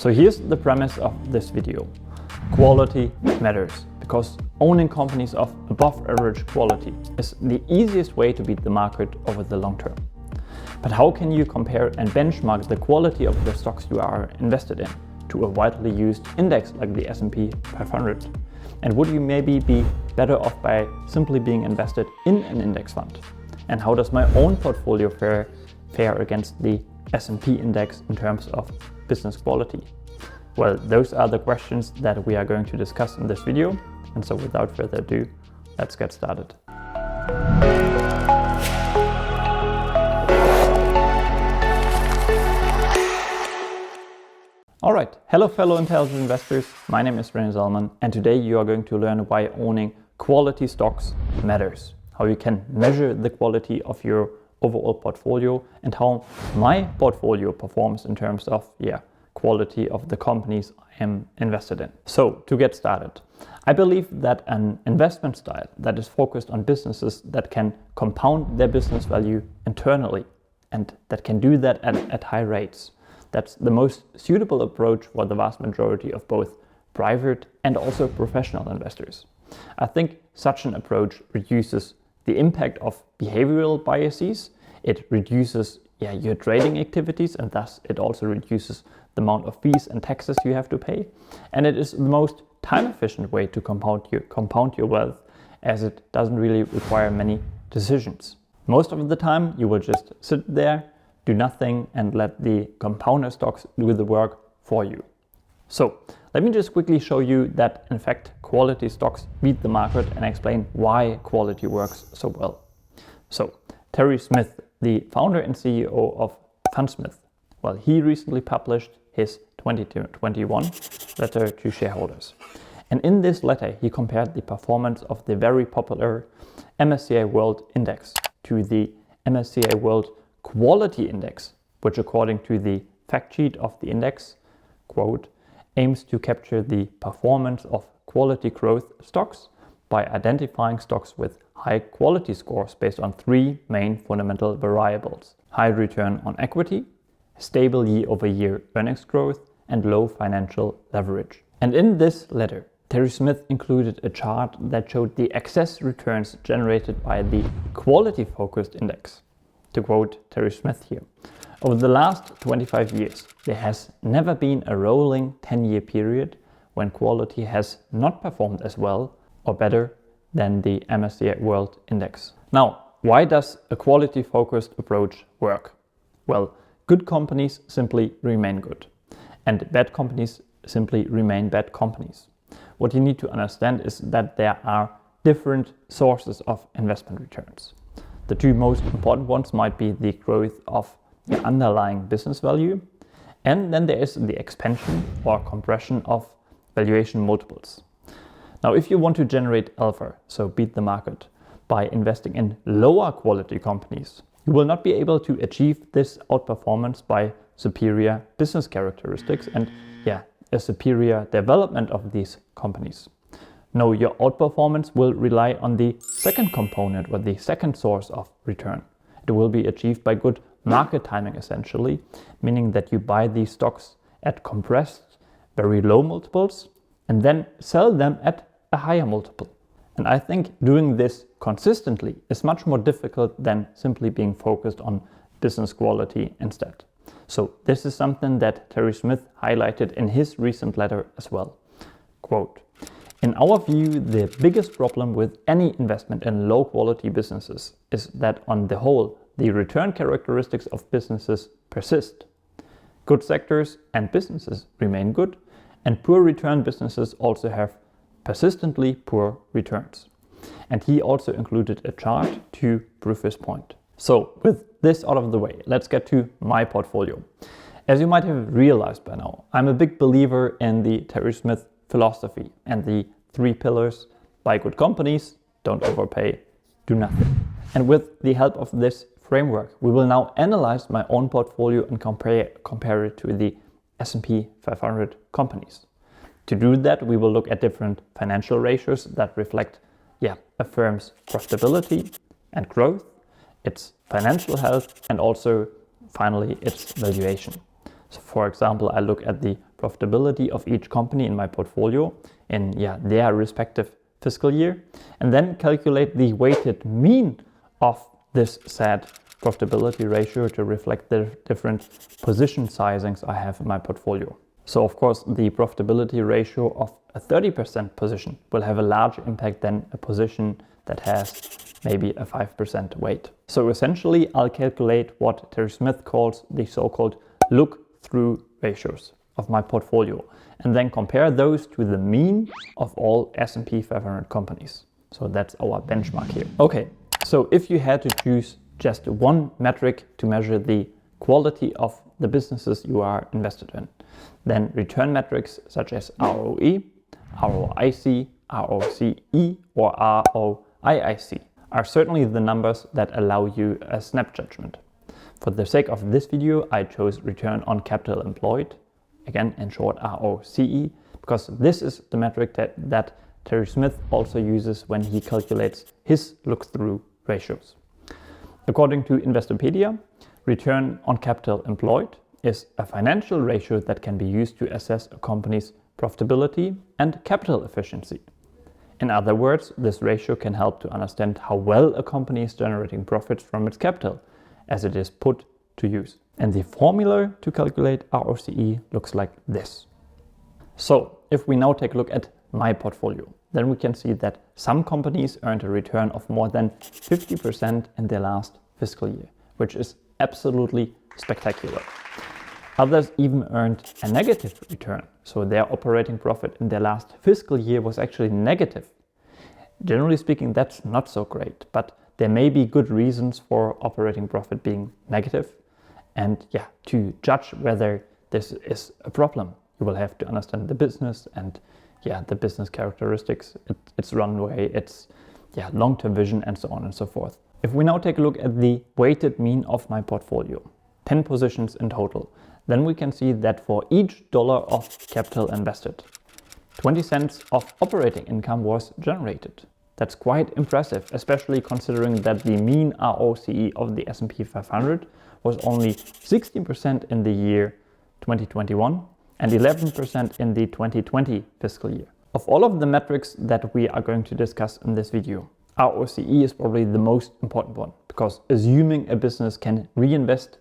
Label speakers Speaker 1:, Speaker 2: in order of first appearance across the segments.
Speaker 1: So here's the premise of this video. Quality matters because owning companies of above average quality is the easiest way to beat the market over the long term. But how can you compare and benchmark the quality of the stocks you are invested in to a widely used index like the S&P 500? And would you maybe be better off by simply being invested in an index fund? And how does my own portfolio fare against the S&P index in terms of business quality? Well, those are the questions that we are going to discuss in this video. And so without further ado, let's get started. Alright, hello fellow intelligent investors, my name is René Salman and today you are going to learn why owning quality stocks matters, how you can measure the quality of your overall portfolio and how my portfolio performs in terms of quality of the companies I am invested in. So to get started, I believe that an investment style that is focused on businesses that can compound their business value internally and that can do that at high rates, that's the most suitable approach for the vast majority of both private and also professional investors. I think such an approach reduces the impact of behavioral biases, it reduces your trading activities, and thus it also reduces the amount of fees and taxes you have to pay. And it is the most time efficient way to compound your wealth, as it doesn't really require many decisions. Most of the time you will just sit there, do nothing, and let the compounder stocks do the work for you. So let me just quickly show you that in fact quality stocks beat the market and explain why quality works so well. So Terry Smith, the founder and CEO of Fundsmith, well, he recently published his 2021 letter to shareholders. And in this letter, he compared the performance of the very popular MSCI World Index to the MSCI World Quality Index, which according to the fact sheet of the index, quote, aims to capture the performance of quality growth stocks by identifying stocks with high quality scores based on three main fundamental variables: high return on equity, stable year-over-year earnings growth, and low financial leverage. And in this letter, Terry Smith included a chart that showed the excess returns generated by the quality-focused index. To quote Terry Smith here, over the last 25 years, there has never been a rolling 10-year period when quality has not performed as well or better than the MSCI World Index. Now, why does a quality-focused approach work? Well, good companies simply remain good, and bad companies simply remain bad companies. What you need to understand is that there are different sources of investment returns. The two most important ones might be the growth of the underlying business value, and then there is the expansion or compression of valuation multiples. Now, if you want to generate alpha, so beat the market, by investing in lower quality companies, you will not be able to achieve this outperformance by superior business characteristics and a superior development of these companies. No, your outperformance will rely on the second component or the second source of return. It will be achieved by good market timing essentially, meaning that you buy these stocks at compressed, very low multiples and then sell them at a higher multiple. And I think doing this consistently is much more difficult than simply being focused on business quality instead. So this is something that Terry Smith highlighted in his recent letter as well. Quote, in our view, the biggest problem with any investment in low quality businesses is that on the whole, the return characteristics of businesses persist. Good sectors and businesses remain good, and poor return businesses also have persistently poor returns. And he also included a chart to prove his point. So with this out of the way, let's get to my portfolio. As you might have realized by now, I'm a big believer in the Terry Smith philosophy and the three pillars: buy good companies, don't overpay, do nothing. And with the help of this framework, we will now analyze my own portfolio and compare it to the S&P 500 companies. To do that, we will look at different financial ratios that reflect a firm's profitability and growth, its financial health, and also finally its valuation. So for example, I look at the profitability of each company in my portfolio in their respective fiscal year, and then calculate the weighted mean of this said profitability ratio to reflect the different position sizings I have in my portfolio. So of course, the profitability ratio of a 30% position will have a larger impact than a position that has maybe a 5% weight. So essentially, I'll calculate what Terry Smith calls the so-called look-through ratios of my portfolio, and then compare those to the mean of all S&P 500 companies. So that's our benchmark here. Okay, so if you had to choose just one metric to measure the quality of the businesses you are invested in, then return metrics such as ROE, ROIC, ROCE, or ROIC are certainly the numbers that allow you a snap judgment. For the sake of this video, I chose return on capital employed, again in short ROCE, because this is the metric that Terry Smith also uses when he calculates his look-through ratios. According to Investopedia, return on capital employed is a financial ratio that can be used to assess a company's profitability and capital efficiency. In other words, this ratio can help to understand how well a company is generating profits from its capital as it is put to use. And the formula to calculate ROCE looks like this. So if we now take a look at my portfolio, then we can see that some companies earned a return of more than 50% in their last fiscal year, which is absolutely spectacular. Others even earned a negative return, so their operating profit in their last fiscal year was actually negative. Generally speaking, that's not so great, but there may be good reasons for operating profit being negative. And to judge whether this is a problem, you will have to understand the business and the business characteristics, its runway, its long-term vision, and so on and so forth. If we now take a look at the weighted mean of my portfolio, 10 positions in total, then we can see that for each dollar of capital invested, 20 cents of operating income was generated. That's quite impressive, especially considering that the mean ROCE of the S&P 500 was only 16% in the year 2021 and 11% in the 2020 fiscal year. Of all of the metrics that we are going to discuss in this video, ROCE is probably the most important one, because assuming a business can reinvest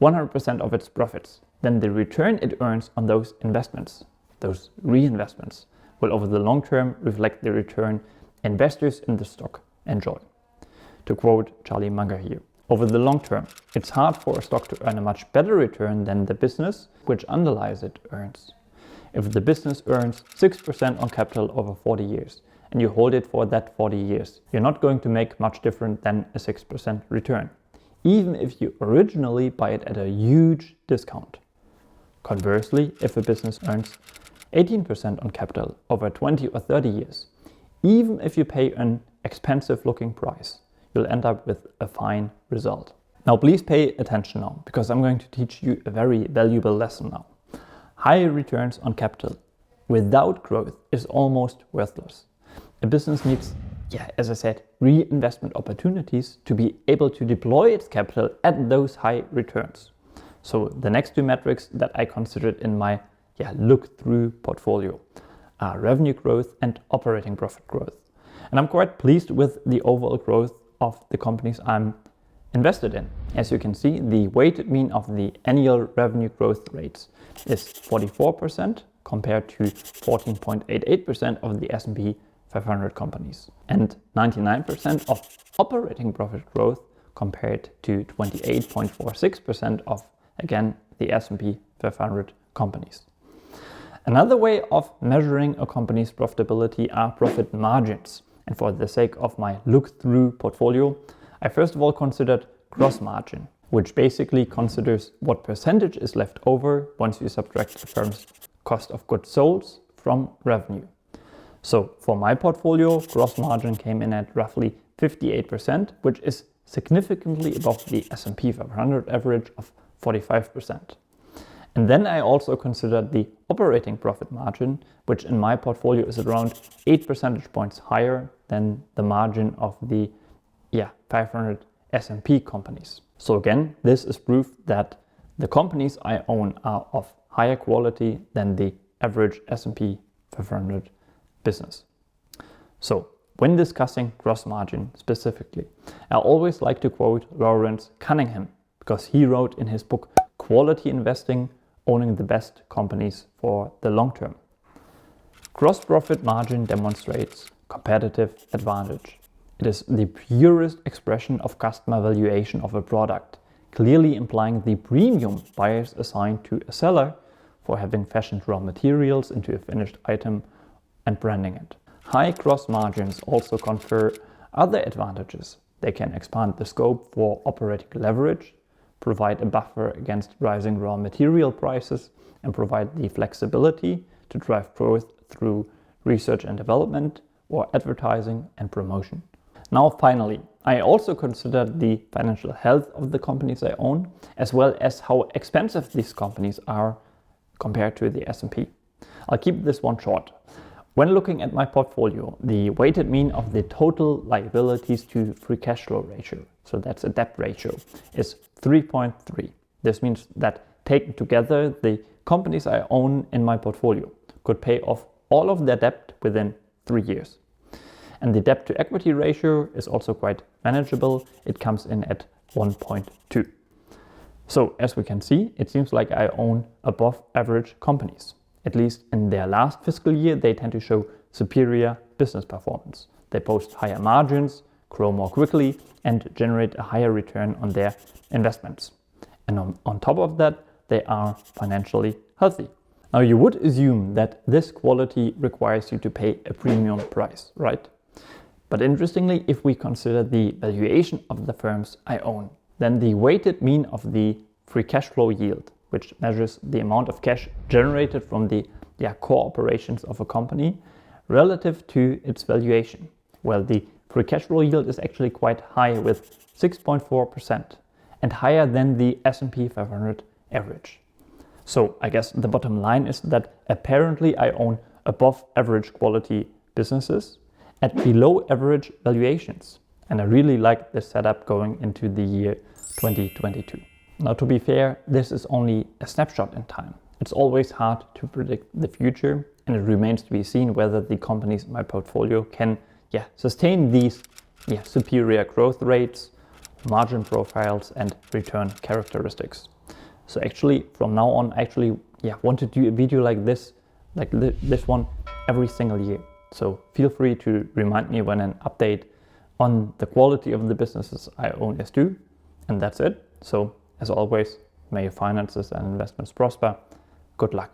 Speaker 1: 100% of its profits, then the return it earns on those investments, those reinvestments, will over the long term reflect the return investors in the stock enjoy. To quote Charlie Munger here, over the long term, it's hard for a stock to earn a much better return than the business which underlies it earns. If the business earns 6% on capital over 40 years, and you hold it for that 40 years, you're not going to make much different than a 6% return, even if you originally buy it at a huge discount. Conversely, if a business earns 18% on capital over 20 or 30 years, even if you pay an expensive looking price, you'll end up with a fine result. Now please pay attention now, because I'm going to teach you a very valuable lesson now. High returns on capital without growth is almost worthless. A business needs, as I said, reinvestment opportunities to be able to deploy its capital at those high returns. So the next two metrics that I considered in my look-through portfolio are revenue growth and operating profit growth. And I'm quite pleased with the overall growth of the companies I'm invested in. As you can see, the weighted mean of the annual revenue growth rates is 44% compared to 14.88% of the S&P 500 companies, and 99% of operating profit growth compared to 28.46% of, again, the S&P 500 companies. Another way of measuring a company's profitability are profit margins. And for the sake of my look-through portfolio, I first of all considered gross margin, which basically considers what percentage is left over once you subtract the firm's cost of goods sold from revenue. So for my portfolio, gross margin came in at roughly 58%, which is significantly above the S&P 500 average of 45%. And then I also considered the operating profit margin, which in my portfolio is around 8 percentage points higher than the margin of the 500 S&P companies. So again, this is proof that the companies I own are of higher quality than the average S&P 500 business. So when discussing gross margin specifically, I always like to quote Lawrence Cunningham, because he wrote in his book Quality Investing, Owning the Best Companies for the Long Term. Gross profit margin demonstrates competitive advantage. It is the purest expression of customer valuation of a product, clearly implying the premium buyers assign to a seller for having fashioned raw materials into a finished item and branding it. High gross margins also confer other advantages. They can expand the scope for operating leverage, provide a buffer against rising raw material prices, and provide the flexibility to drive growth through research and development or advertising and promotion. Now finally, I also consider the financial health of the companies I own, as well as how expensive these companies are compared to the S&P. I'll keep this one short. When looking at my portfolio, the weighted mean of the total liabilities to free cash flow ratio, so that's a debt ratio, is 3.3. This means that taken together, the companies I own in my portfolio could pay off all of their debt within 3 years. And the debt to equity ratio is also quite manageable. It comes in at 1.2. So as we can see, it seems like I own above average companies. At least in their last fiscal year, they tend to show superior business performance. They post higher margins, grow more quickly, and generate a higher return on their investments. And on top of that, they are financially healthy. Now you would assume that this quality requires you to pay a premium price, right? But interestingly, if we consider the valuation of the firms I own, then the weighted mean of the free cash flow yield, which measures the amount of cash generated from the core operations of a company relative to its valuation. Well, the free cash flow yield is actually quite high with 6.4% and higher than the S&P 500 average. So I guess the bottom line is that apparently I own above average quality businesses at below average valuations. And I really like this setup going into the year 2022. Now, to be fair, this is only a snapshot in time. It's always hard to predict the future, and it remains to be seen whether the companies in my portfolio can sustain these superior growth rates, margin profiles, and return characteristics. So actually, from now on, I want to do a video like this one every single year. So feel free to remind me when an update on the quality of the businesses I own is due. And that's it. So as always, may your finances and investments prosper. Good luck.